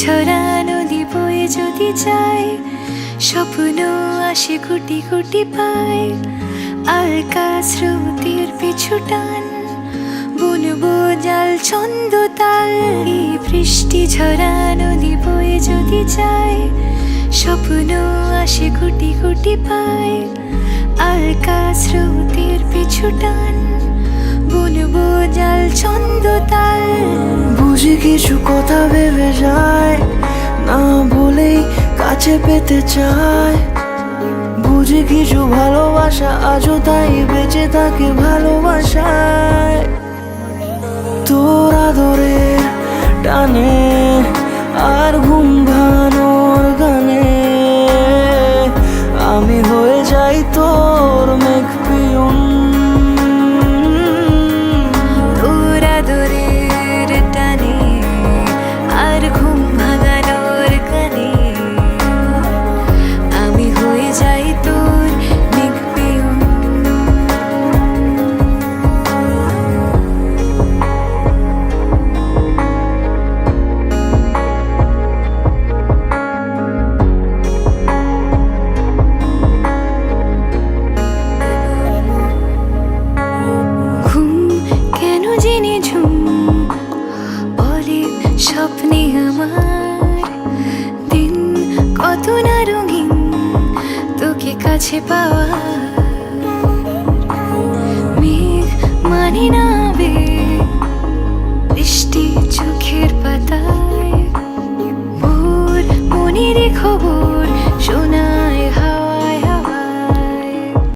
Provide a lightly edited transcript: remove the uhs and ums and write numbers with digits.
ঝরা নদী বয়ে যদি যায়, স্বপ্ন আসে কোটি কোটি পায়। আলকা স্রোতের পিছু টান, বুনবো জাল ছন্দ তাল। এই বৃষ্টি ঝরা নদী বয়ে যদি যায়, স্বপ্ন আসে কোটি কোটি পায়। আলকা স্রোতের পিছু টান, বুনবো জাল ছন্দ তাল। বুঝি কিছু কথা ভেবে যায়, না বলেই কাছে পেতে চায়। বুঝি কিছু ভালোবাসা আজও তাই বেঁচে থাকে ভালোবাসায়। তোর আদরে টানে আর ঘুম ভাঙানোর গানে, আমি হয়ে যাই তোর মেঘ পিয়ন। তোর আদরের টানে আর ঘুম ভাঙানোর গানে, আমি হয়ে যাই তোর মেঘ পিয়ন। স্বপ্নে আমার দিন কত না রঙিন, তোকে কাছে পাওয়া। মেঘ মানে না আবেগ, বৃষ্টি চোখের পাতায়। ভোর মনের খবর